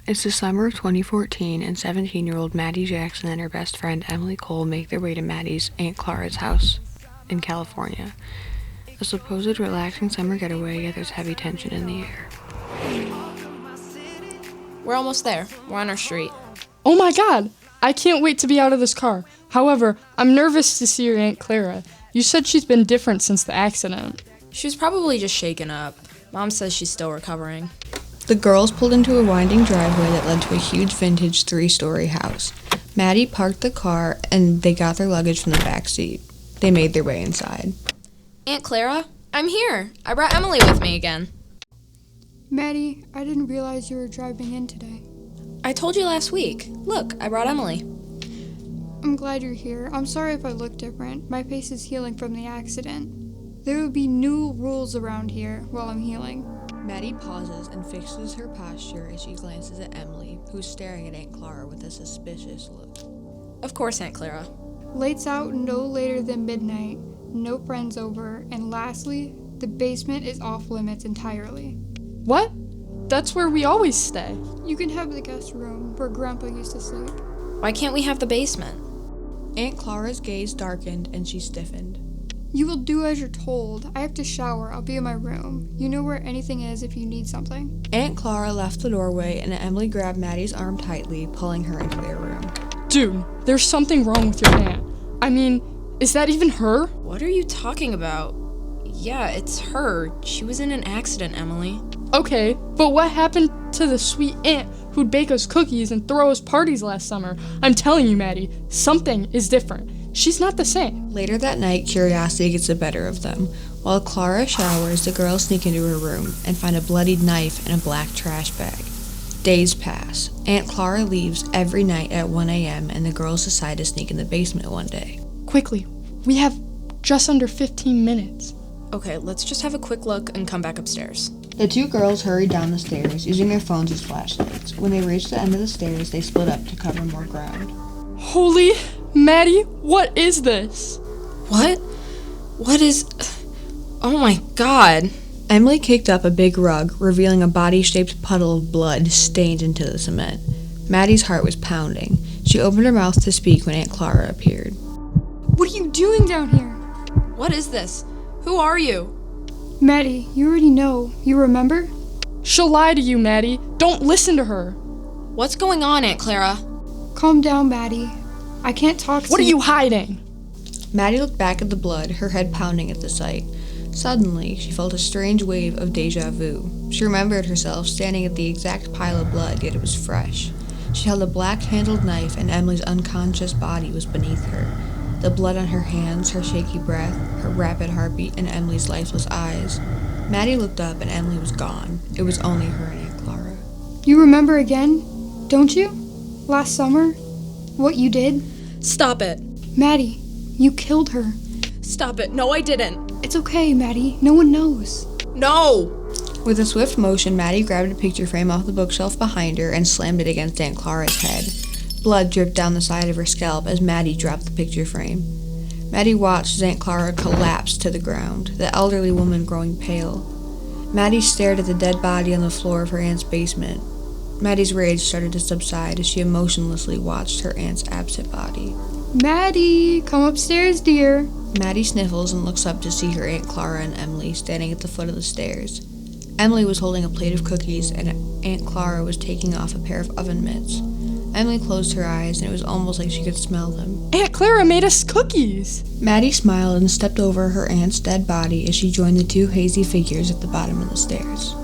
It's the summer of 2014, and 17-year-old Maddie Jackson and her best friend Emily Cole make their way to Maddie's Aunt Clara's house in California. A supposed relaxing summer getaway, yet there's heavy tension in the air. We're almost there. We're on our street. Oh my god! I can't wait to be out of this car. However, I'm nervous to see your Aunt Clara. You said she's been different since the accident. She was probably just shaken up. Mom says she's still recovering. The girls pulled into a winding driveway that led to a huge vintage 3-story house. Maddie parked the car and they got their luggage from the back seat. They made their way inside. Aunt Clara, I'm here. I brought Emily with me again. Maddie, I didn't realize you were driving in today. I told you last week. Look, I brought Emily. I'm glad you're here. I'm sorry if I look different. My face is healing from the accident. There will be new rules around here while I'm healing. Maddie pauses and fixes her posture as she glances at Emily, who's staring at Aunt Clara with a suspicious look. Of course, Aunt Clara. Lights out no later than midnight, no friends over, and lastly, the basement is off limits entirely. What? That's where we always stay. You can have the guest room where Grandpa used to sleep. Why can't we have the basement? Aunt Clara's gaze darkened and she stiffened. You will do as you're told. I have to shower. I'll be in my room. You know where anything is if you need something. Aunt Clara left the doorway and Emily grabbed Maddie's arm tightly, pulling her into their room. Dude, there's something wrong with your aunt. I mean, is that even her? What are you talking about? Yeah, it's her. She was in an accident, Emily. Okay, but what happened to the sweet aunt who'd bake us cookies and throw us parties last summer? I'm telling you, Maddie, something is different. She's not the same. Later that night, curiosity gets the better of them. While Clara showers, the girls sneak into her room and find a bloodied knife in a black trash bag. Days pass. Aunt Clara leaves every night at 1 a.m. and the girls decide to sneak in the basement one day. Quickly, we have just under 15 minutes. Okay, let's just have a quick look and come back upstairs. The two girls hurried down the stairs, using their phones as flashlights. When they reached the end of the stairs, they split up to cover more ground. Holy Maddie, what is this? What? What is... Oh my god. Emily kicked up a big rug, revealing a body-shaped puddle of blood stained into the cement. Maddie's heart was pounding. She opened her mouth to speak when Aunt Clara appeared. What are you doing down here? What is this? Who are you? Maddie, you already know. You remember? She'll lie to you, Maddie. Don't listen to her. What's going on, Aunt Clara? Calm down, Maddie. I can't talk to What are you hiding? Maddie looked back at the blood, her head pounding at the sight. Suddenly, she felt a strange wave of déjà vu. She remembered herself standing at the exact pile of blood, yet it was fresh. She held a black-handled knife, and Emily's unconscious body was beneath her. The blood on her hands, her shaky breath, her rapid heartbeat, and Emily's lifeless eyes. Maddie looked up, and Emily was gone. It was only her and Aunt Clara. You remember again, don't you? Last summer? What you did? Stop it. Maddie, you killed her. Stop it. No, I didn't. It's okay, Maddie. No one knows. No! With a swift motion, Maddie grabbed a picture frame off the bookshelf behind her and slammed it against Aunt Clara's head. Blood dripped down the side of her scalp as Maddie dropped the picture frame. Maddie watched as Aunt Clara collapsed to the ground, the elderly woman growing pale. Maddie stared at the dead body on the floor of her aunt's basement. Maddie's rage started to subside as she emotionlessly watched her aunt's absent body. Maddie, come upstairs, dear. Maddie sniffles and looks up to see her Aunt Clara and Emily standing at the foot of the stairs. Emily was holding a plate of cookies, and Aunt Clara was taking off a pair of oven mitts. Emily closed her eyes, and it was almost like she could smell them. Aunt Clara made us cookies. Maddie smiled and stepped over her aunt's dead body as she joined the two hazy figures at the bottom of the stairs.